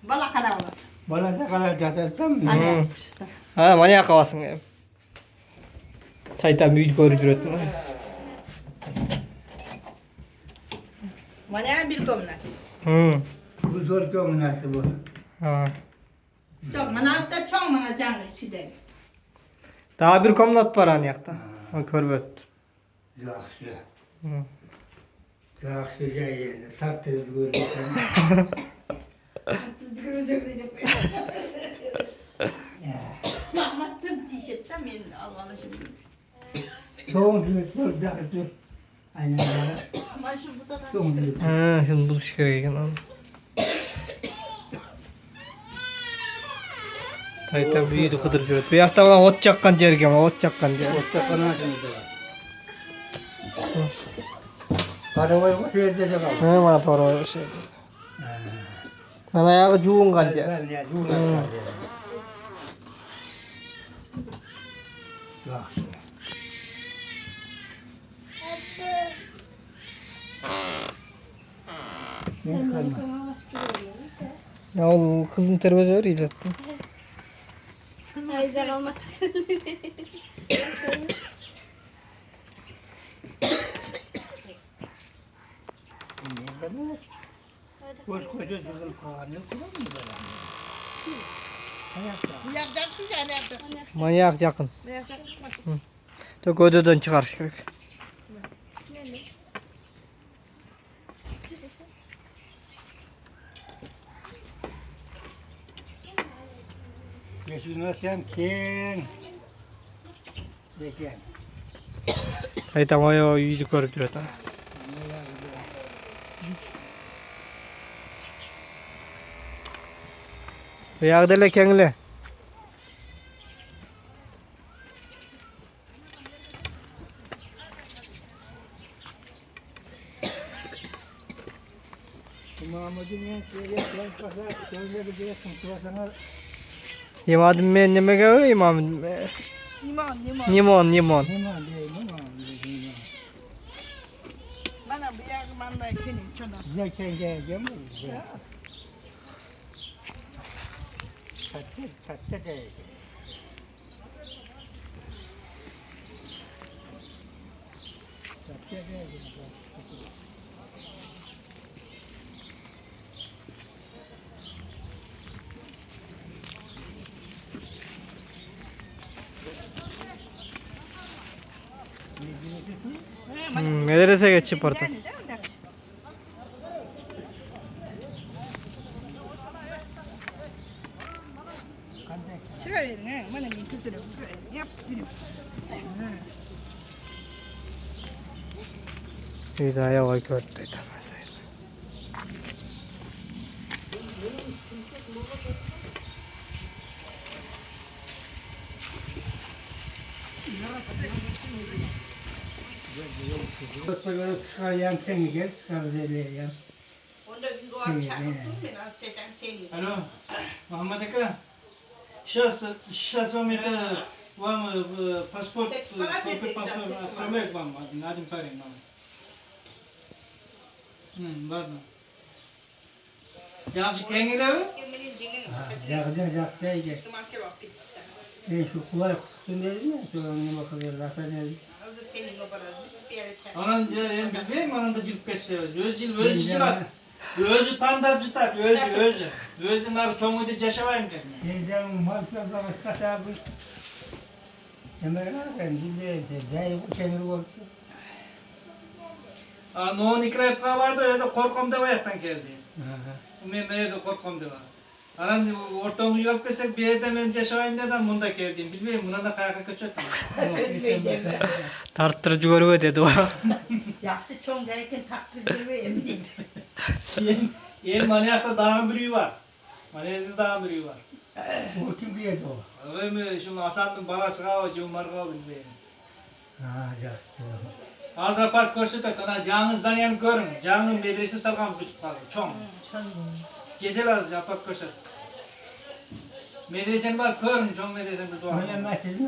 Bala kadar olur. Bana da kadar catettim mi? Hadi. Ha, manyak havasın ya. Taytan büyük görüp ürettim. Bana bir komuna. Bu zor kombinası bu. Ha. Çok manasta çok mana canlı şide. Daha bir komnat var aniyakta. O körbet. Yaxşı. Hı. Yaxşı yerinde. Tartırız görürsen. Mahmut tıp dişetten ben almalışım. Çoğun dur, dur. Aynen öyle. Ama şu bu da Çoğun dur. Ha, şimdi buluş gereken oğlum. Taytan büyüdü kıdır üret. Bir hafta bana ot çakkan derken ot çakkan der. Boşta kanatını da var. Parabayı boş yerde de kaldı. Ha, bana para var şey. Ben ayağı cuğun kanca. Ben ya, dur lan. Yaxşı. Ne kalma? Ya oğlum kızın terbiyesi var ilettim. Ayzen olmak Boş koca düzgün kalanı kullanmıyor böyle. yapacaksın ya ne yapacaksın? Manyak yakın. Ne yapacaksın? Da gödeden çıkar şöyle. Yaşına sen kim? Geçen. Taytan ayağı büyüdü görüp üret. Ayağı dele kendine. Mahmud'un en sevdiği sen pazar şöyle bir diyorsun. Kurasana Yemadım ben yemek yiyor imamım. Limon. Limon. liman değil, liman değil. Bana bu yakmanda kenim çana. Zeytin geleceğim mi? Kaçta geleceğim. Kaçta geleceğim. Medrese geçip orada. Çıkar elini, bana bir kızırım. Yap, yürü. Bir daha yavaş gördü Taytan. Sonra sıkar yan seni gel, sıkar zeyleyen. Onda bir go çarptım ben az teten seni. Alo, Muhammed Eka. Сейчас вам это, вам паспорт, копия паспорта отправляют вам один парень. Ладно. Yalnız kendine mi? Kemal'in dingin. Yakacak gel. Şu marke bak bir Ben şu kulay kutusun dedim ya, sonra ona bakılır, rafa dedim. Az da senin o parası bir yere çarp. Onun ben bilmem, onun da cilp geçiyoruz. Özü cilat. Özü tandap cilat, özü. Özü abi çoğunu da yaşayayım dedim. Teyzem malçlardan ıskat abi. Hemen ben dinleyeyim, zayıf kemir oldu. No ikrayıp vardı öyle korkum da ayaktan geldi. Ben de korkum da var. Aram ortamı yok desek bir yerde ben yaşayayım dedim bunda geldim. Bilmiyorum buna da kayaka kaçırdım. Tarttırıcı görüyor dedi o. Yakşı çoğun derken takdir vereyim. Yer manyakta dağın büyüğü var. Manyakta dağın büyüğü var. O kim diyedi o? Öyle mi? Şu Hasan'ın balası kava, Cumhur'a bilmiyorum. Ha, yaşlı. Aldıra park koştu kana canınızdan yani görün. Canın belirsiz salgan tutup kaldı. Çoğun. Gecel az yapak koştu. Medresen var görün. Çoğun medresen bir dua. Öyle mesele